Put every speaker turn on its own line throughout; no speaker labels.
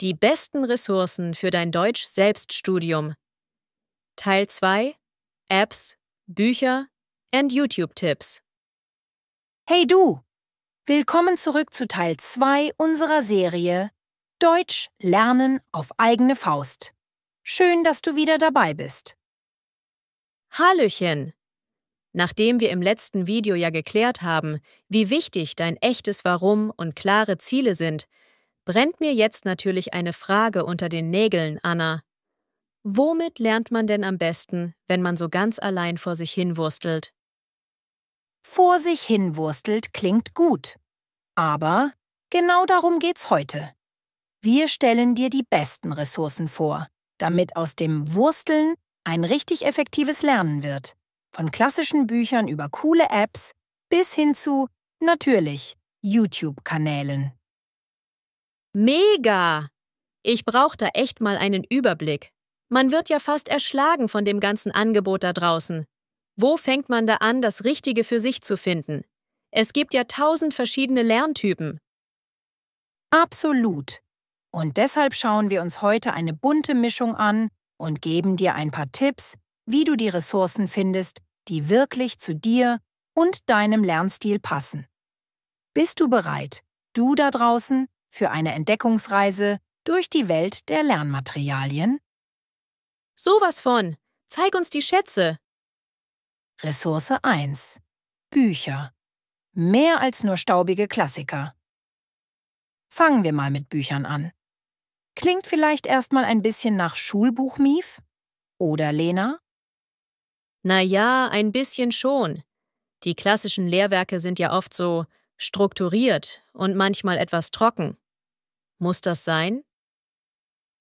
Die besten Ressourcen für dein Deutsch-Selbststudium. Teil 2: Apps, Bücher und YouTube-Tipps.
Hey du! Willkommen zurück zu Teil 2 unserer Serie Deutsch lernen auf eigene Faust. Schön, dass du wieder dabei bist.
Hallöchen! Nachdem wir im letzten Video ja geklärt haben, wie wichtig dein echtes Warum und klare Ziele sind, brennt mir jetzt natürlich eine Frage unter den Nägeln, Anna. Womit lernt man denn am besten, wenn man so ganz allein vor sich hinwurstelt?
Vor sich hinwurstelt klingt gut. Aber genau darum geht's heute. Wir stellen dir die besten Ressourcen vor, damit aus dem Wursteln ein richtig effektives Lernen wird. Von klassischen Büchern über coole Apps bis hin zu, natürlich, YouTube-Kanälen.
Mega! Ich brauche da echt mal einen Überblick. Man wird ja fast erschlagen von dem ganzen Angebot da draußen. Wo fängt man da an, das Richtige für sich zu finden? Es gibt ja 1000 verschiedene Lerntypen.
Absolut. Und deshalb schauen wir uns heute eine bunte Mischung an und geben dir ein paar Tipps, wie du die Ressourcen findest, die wirklich zu dir und deinem Lernstil passen. Bist du bereit, du da draußen, für eine Entdeckungsreise durch die Welt der Lernmaterialien?
Sowas von! Zeig uns die Schätze!
Ressource 1: Bücher. Mehr als nur staubige Klassiker. Fangen wir mal mit Büchern an. Klingt vielleicht erstmal ein bisschen nach Schulbuchmief? Oder, Lena?
Naja, ein bisschen schon. Die klassischen Lehrwerke sind ja oft so strukturiert und manchmal etwas trocken. Muss das sein?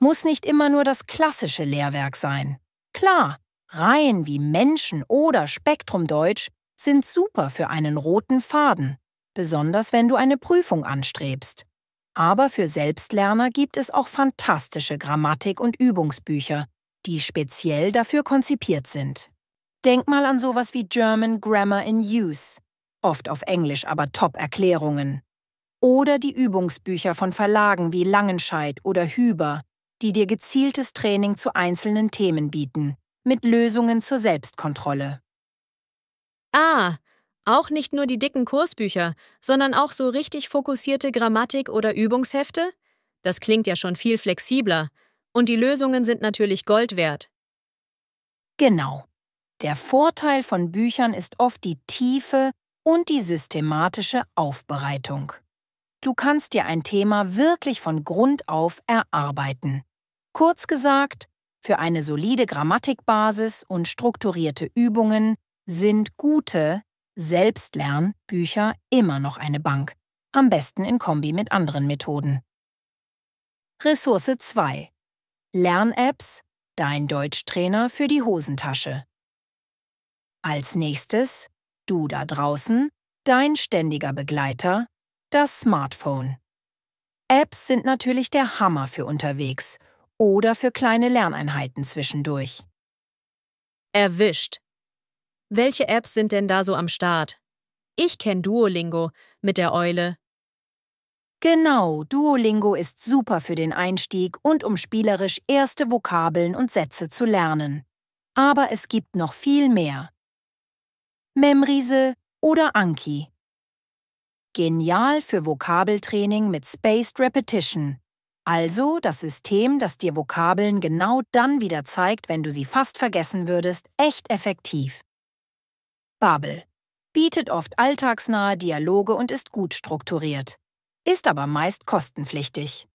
Muss nicht immer nur das klassische Lehrwerk sein. Klar, Reihen wie Menschen oder Spektrumdeutsch sind super für einen roten Faden, besonders wenn du eine Prüfung anstrebst. Aber für Selbstlerner gibt es auch fantastische Grammatik- und Übungsbücher, die speziell dafür konzipiert sind. Denk mal an sowas wie German Grammar in Use, oft auf Englisch, aber Top-Erklärungen. Oder die Übungsbücher von Verlagen wie Langenscheidt oder Hüber, die dir gezieltes Training zu einzelnen Themen bieten, mit Lösungen zur Selbstkontrolle.
Ah, auch nicht nur die dicken Kursbücher, sondern auch so richtig fokussierte Grammatik- oder Übungshefte? Das klingt ja schon viel flexibler. Und die Lösungen sind natürlich Gold wert.
Genau. Der Vorteil von Büchern ist oft die Tiefe und die systematische Aufbereitung. Du kannst dir ein Thema wirklich von Grund auf erarbeiten. Kurz gesagt, für eine solide Grammatikbasis und strukturierte Übungen sind gute Selbstlernbücher immer noch eine Bank, am besten in Kombi mit anderen Methoden. Ressource 2: Lern-Apps, dein Deutschtrainer für die Hosentasche. Als nächstes, du da draußen, dein ständiger Begleiter, das Smartphone. Apps sind natürlich der Hammer für unterwegs oder für kleine Lerneinheiten zwischendurch.
Erwischt. Welche Apps sind denn da so am Start? Ich kenne Duolingo mit der Eule.
Genau, Duolingo ist super für den Einstieg und um spielerisch erste Vokabeln und Sätze zu lernen. Aber es gibt noch viel mehr. Memrise oder Anki. Genial für Vokabeltraining mit Spaced Repetition. Also das System, das dir Vokabeln genau dann wieder zeigt, wenn du sie fast vergessen würdest, echt effektiv. Babbel. Bietet oft alltagsnahe Dialoge und ist gut strukturiert. Ist aber meist kostenpflichtig.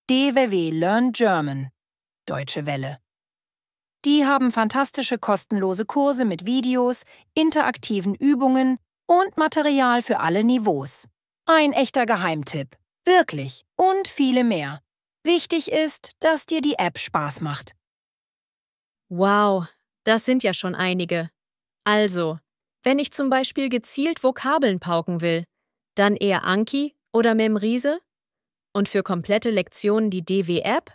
DWW Learn German. Deutsche Welle. Die haben fantastische kostenlose Kurse mit Videos, interaktiven Übungen und Material für alle Niveaus. Ein echter Geheimtipp. Wirklich. Und viele mehr. Wichtig ist, dass dir die App Spaß macht.
Wow, das sind ja schon einige. Also, wenn ich zum Beispiel gezielt Vokabeln pauken will, dann eher Anki oder Memrise? Und für komplette Lektionen die DW-App?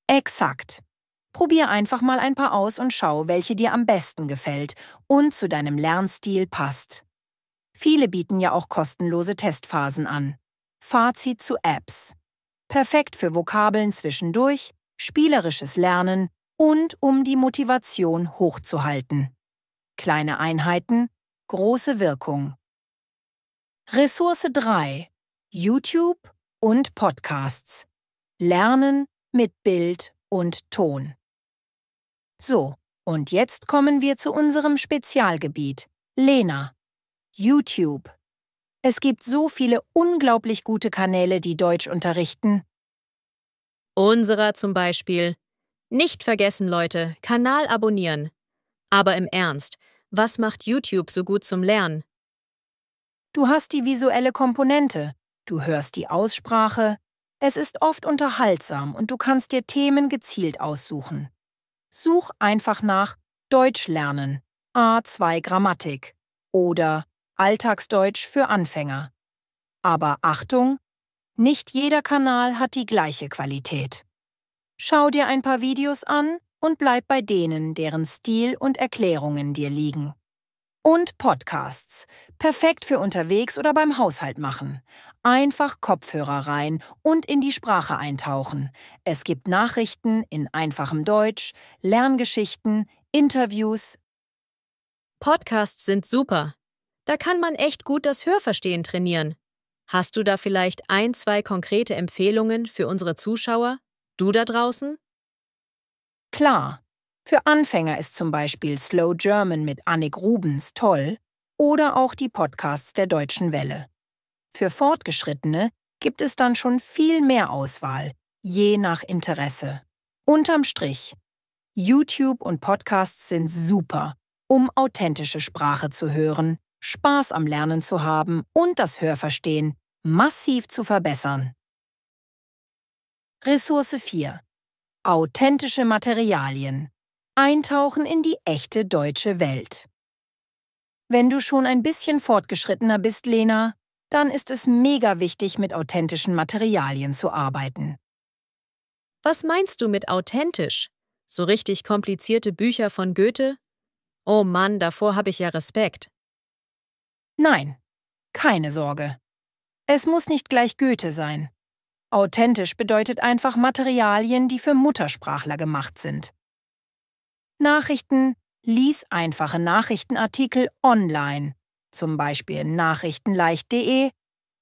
Exakt. Probier einfach mal ein paar aus und schau, welche dir am besten gefällt und zu deinem Lernstil passt. Viele bieten ja auch kostenlose Testphasen an. Fazit zu Apps. Perfekt für Vokabeln zwischendurch, spielerisches Lernen und um die Motivation hochzuhalten. Kleine Einheiten, große Wirkung. Ressource 3. YouTube und Podcasts. Lernen mit Bild und Ton. So, und jetzt kommen wir zu unserem Spezialgebiet. Lena. YouTube. Es gibt so viele unglaublich gute Kanäle, die Deutsch unterrichten.
Unserer zum Beispiel. Nicht vergessen, Leute, Kanal abonnieren. Aber im Ernst, was macht YouTube so gut zum Lernen?
Du hast die visuelle Komponente, du hörst die Aussprache, es ist oft unterhaltsam und du kannst dir Themen gezielt aussuchen. Such einfach nach Deutsch lernen, A2 Grammatik oder Alltagsdeutsch für Anfänger. Aber Achtung, nicht jeder Kanal hat die gleiche Qualität. Schau dir ein paar Videos an und bleib bei denen, deren Stil und Erklärungen dir liegen. Und Podcasts. Perfekt für unterwegs oder beim Haushalt machen. Einfach Kopfhörer rein und in die Sprache eintauchen. Es gibt Nachrichten in einfachem Deutsch, Lerngeschichten, Interviews.
Podcasts sind super. Da kann man echt gut das Hörverstehen trainieren. Hast du da vielleicht 1, 2 konkrete Empfehlungen für unsere Zuschauer? Du da draußen?
Klar, für Anfänger ist zum Beispiel Slow German mit Annik Rubens toll oder auch die Podcasts der Deutschen Welle. Für Fortgeschrittene gibt es dann schon viel mehr Auswahl, je nach Interesse. Unterm Strich, YouTube und Podcasts sind super, um authentische Sprache zu hören, Spaß am Lernen zu haben und das Hörverstehen massiv zu verbessern. Ressource 4. Authentische Materialien. Eintauchen in die echte deutsche Welt. Wenn du schon ein bisschen fortgeschrittener bist, Lena, dann ist es mega wichtig, mit authentischen Materialien zu arbeiten.
Was meinst du mit authentisch? So richtig komplizierte Bücher von Goethe? Oh Mann, davor habe ich ja Respekt.
Nein, keine Sorge. Es muss nicht gleich Goethe sein. Authentisch bedeutet einfach Materialien, die für Muttersprachler gemacht sind. Nachrichten, lies einfache Nachrichtenartikel online, zum Beispiel nachrichtenleicht.de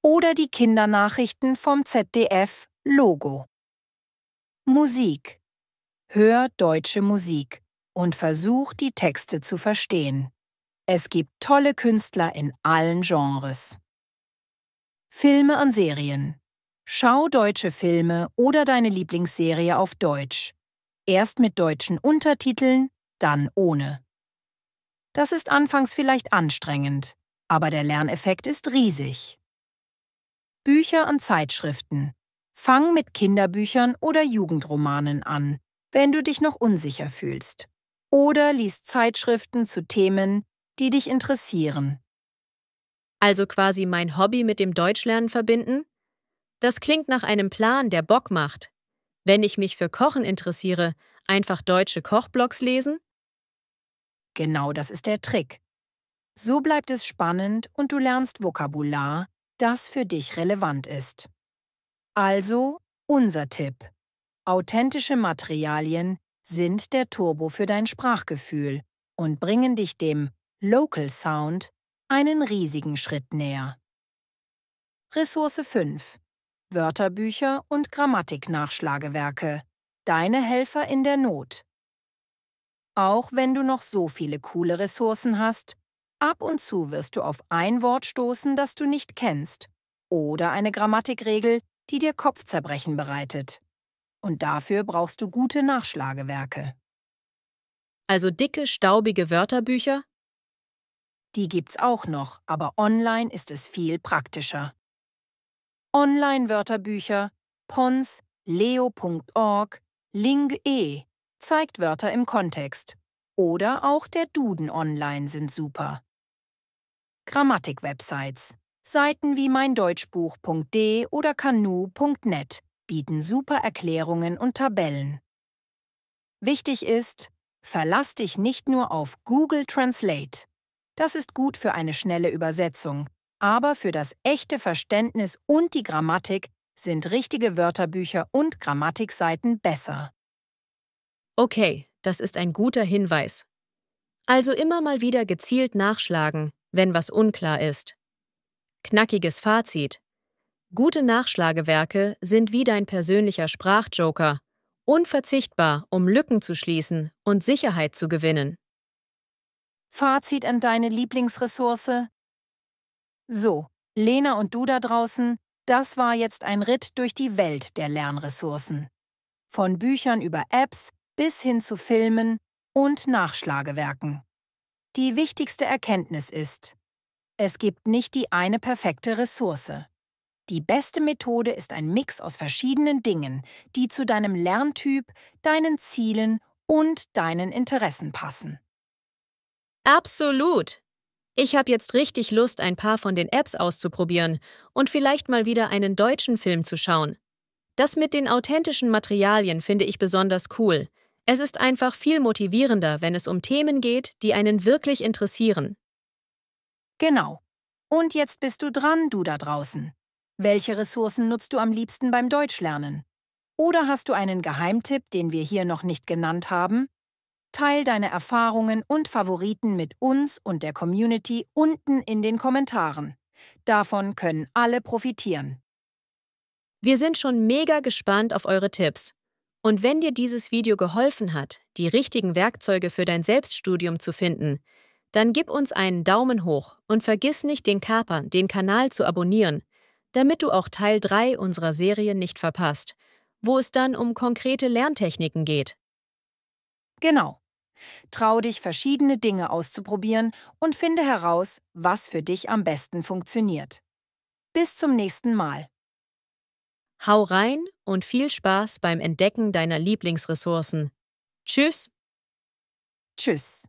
oder die Kindernachrichten vom ZDF Logo. Musik. Hör deutsche Musik und versuch, die Texte zu verstehen. Es gibt tolle Künstler in allen Genres. Filme und Serien. Schau deutsche Filme oder deine Lieblingsserie auf Deutsch. Erst mit deutschen Untertiteln, dann ohne. Das ist anfangs vielleicht anstrengend, aber der Lerneffekt ist riesig. Bücher und Zeitschriften. Fang mit Kinderbüchern oder Jugendromanen an, wenn du dich noch unsicher fühlst. Oder lies Zeitschriften zu Themen, die dich interessieren.
Also quasi mein Hobby mit dem Deutschlernen verbinden? Das klingt nach einem Plan, der Bock macht. Wenn ich mich für Kochen interessiere, einfach deutsche Kochblogs lesen?
Genau das ist der Trick. So bleibt es spannend und du lernst Vokabular, das für dich relevant ist. Also, unser Tipp. Authentische Materialien sind der Turbo für dein Sprachgefühl und bringen dich dem Local Sound einen riesigen Schritt näher. Ressource 5. Wörterbücher und Grammatiknachschlagewerke. Deine Helfer in der Not. Auch wenn du noch so viele coole Ressourcen hast, ab und zu wirst du auf ein Wort stoßen, das du nicht kennst, oder eine Grammatikregel, die dir Kopfzerbrechen bereitet. Und dafür brauchst du gute Nachschlagewerke.
Also dicke, staubige Wörterbücher?
Die gibt's auch noch, aber online ist es viel praktischer. Online-Wörterbücher, Pons, leo.org, Ling.e zeigt Wörter im Kontext. Oder auch der Duden online sind super. Grammatik-Websites. Seiten wie meindeutschbuch.de oder kanu.net bieten super Erklärungen und Tabellen. Wichtig ist, verlass dich nicht nur auf Google Translate. Das ist gut für eine schnelle Übersetzung, aber für das echte Verständnis und die Grammatik sind richtige Wörterbücher und Grammatikseiten besser.
Okay, das ist ein guter Hinweis. Also immer mal wieder gezielt nachschlagen, wenn was unklar ist. Knackiges Fazit. Gute Nachschlagewerke sind wie dein persönlicher Sprachjoker. Unverzichtbar, um Lücken zu schließen und Sicherheit zu gewinnen.
Fazit an deine Lieblingsressource? So, Lena und du da draußen, das war jetzt ein Ritt durch die Welt der Lernressourcen. Von Büchern über Apps bis hin zu Filmen und Nachschlagewerken. Die wichtigste Erkenntnis ist: Es gibt nicht die eine perfekte Ressource. Die beste Methode ist ein Mix aus verschiedenen Dingen, die zu deinem Lerntyp, deinen Zielen und deinen Interessen passen.
Absolut! Ich habe jetzt richtig Lust, ein paar von den Apps auszuprobieren und vielleicht mal wieder einen deutschen Film zu schauen. Das mit den authentischen Materialien finde ich besonders cool. Es ist einfach viel motivierender, wenn es um Themen geht, die einen wirklich interessieren.
Genau. Und jetzt bist du dran, du da draußen. Welche Ressourcen nutzt du am liebsten beim Deutschlernen? Oder hast du einen Geheimtipp, den wir hier noch nicht genannt haben? Teil deine Erfahrungen und Favoriten mit uns und der Community unten in den Kommentaren. Davon können alle profitieren.
Wir sind schon mega gespannt auf eure Tipps. Und wenn dir dieses Video geholfen hat, die richtigen Werkzeuge für dein Selbststudium zu finden, dann gib uns einen Daumen hoch und vergiss nicht, den Kanal zu abonnieren, damit du auch Teil 3 unserer Serie nicht verpasst, wo es dann um konkrete Lerntechniken geht.
Genau. Trau dich, verschiedene Dinge auszuprobieren und finde heraus, was für dich am besten funktioniert. Bis zum nächsten Mal.
Hau rein und viel Spaß beim Entdecken deiner Lieblingsressourcen. Tschüss!
Tschüss.